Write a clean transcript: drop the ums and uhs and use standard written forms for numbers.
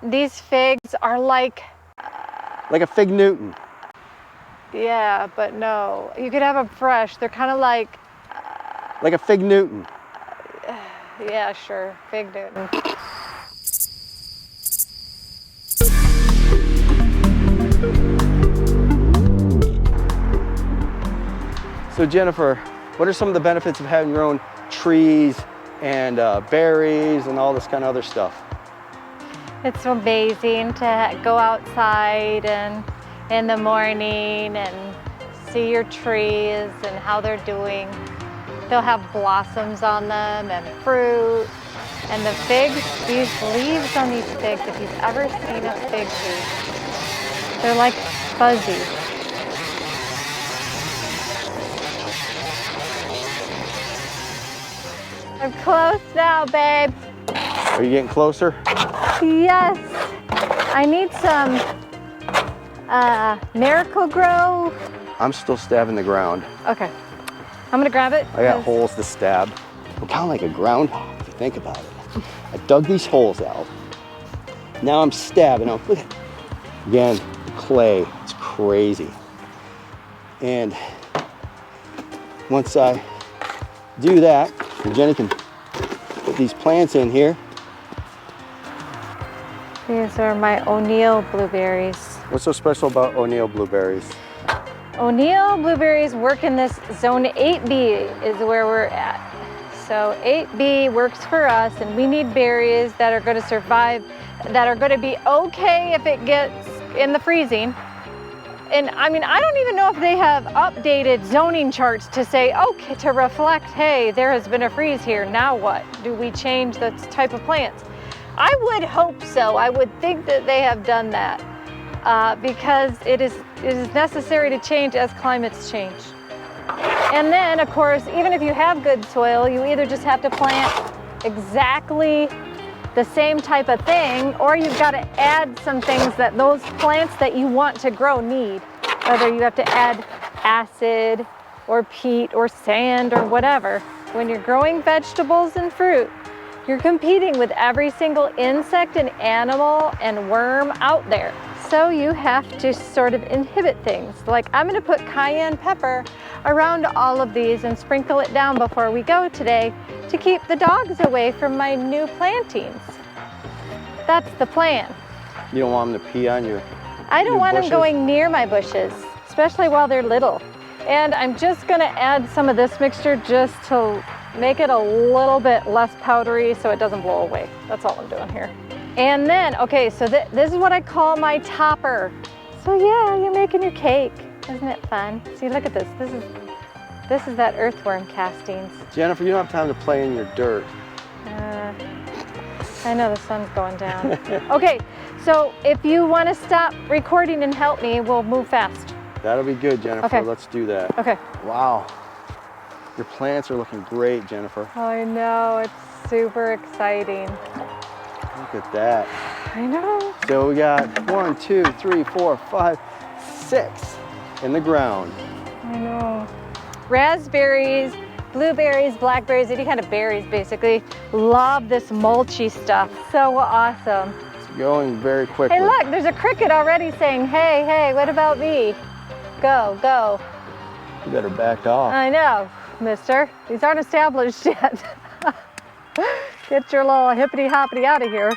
These figs are like a fig Newton. Yeah, but no. You could have them fresh. They're kind of like a fig Newton. Yeah, sure. Fig Newton. So Jennifer, what are some of the benefits of having your own trees and berries and all this kind of other stuff? It's amazing to go outside and in the morning and see your trees and how they're doing. They'll have blossoms on them and fruit. And the figs, these leaves on these figs, if you've ever seen a fig tree, they're like fuzzy. I'm close now, babe. Are you getting closer? Yes. I need some Miracle-Gro. I'm still stabbing the ground. Okay. I'm gonna grab it. I got holes to stab. We're kind of like a groundhog, if you think about it. I dug these holes out. Now I'm stabbing. Look at, again, clay. It's crazy. And once I do that, Jenny can put these plants in here. These are my O'Neill blueberries. What's so special about O'Neill blueberries? O'Neill blueberries work in this zone 8B is where we're at. So 8B works for us, and we need berries that are going to survive, that are going to be okay if it gets in the freezing. And I mean, I don't even know if they have updated zoning charts to say, okay, to reflect, hey, there has been a freeze here, now what? Do we change the type of plants? I would hope so. I would think that they have done that because it is necessary to change as climates change. And then, of course, even if you have good soil, you either just have to plant exactly the same type of thing, or you've got to add some things that those plants that you want to grow need. Whether you have to add acid or peat or sand or whatever. When you're growing vegetables and fruit, you're competing with every single insect and animal and worm out there. So you have to sort of inhibit things. Like I'm gonna put cayenne pepper around all of these and sprinkle it down before we go today to keep the dogs away from my new plantings. That's the plan. You don't want them to pee on you? I don't want them going near my bushes, especially while they're little. And I'm just gonna add some of this mixture just to make it a little bit less powdery so it doesn't blow away. That's all I'm doing here. And then, okay, so this is what I call my topper. So yeah, you're making your cake. Isn't it fun? See, look at this. This is that earthworm castings. Jennifer, you don't have time to play in your dirt. I know the sun's going down. Okay, so if you want to stop recording and help me, we'll move fast. That'll be good, Jennifer. Okay. Let's do that. Okay. Wow. Your plants are looking great, Jennifer. I know, it's super exciting. Look at that. I know. So we got 1, 2, 3, 4, 5, 6 in the ground. I know. Raspberries, blueberries, blackberries, any kind of berries basically. Love this mulchy stuff. So awesome. It's going very quickly. Hey look, there's a cricket already saying, hey, hey, what about me? Go, go. You better back off. I know, mister. These aren't established yet. Get your little hippity hoppity out of here.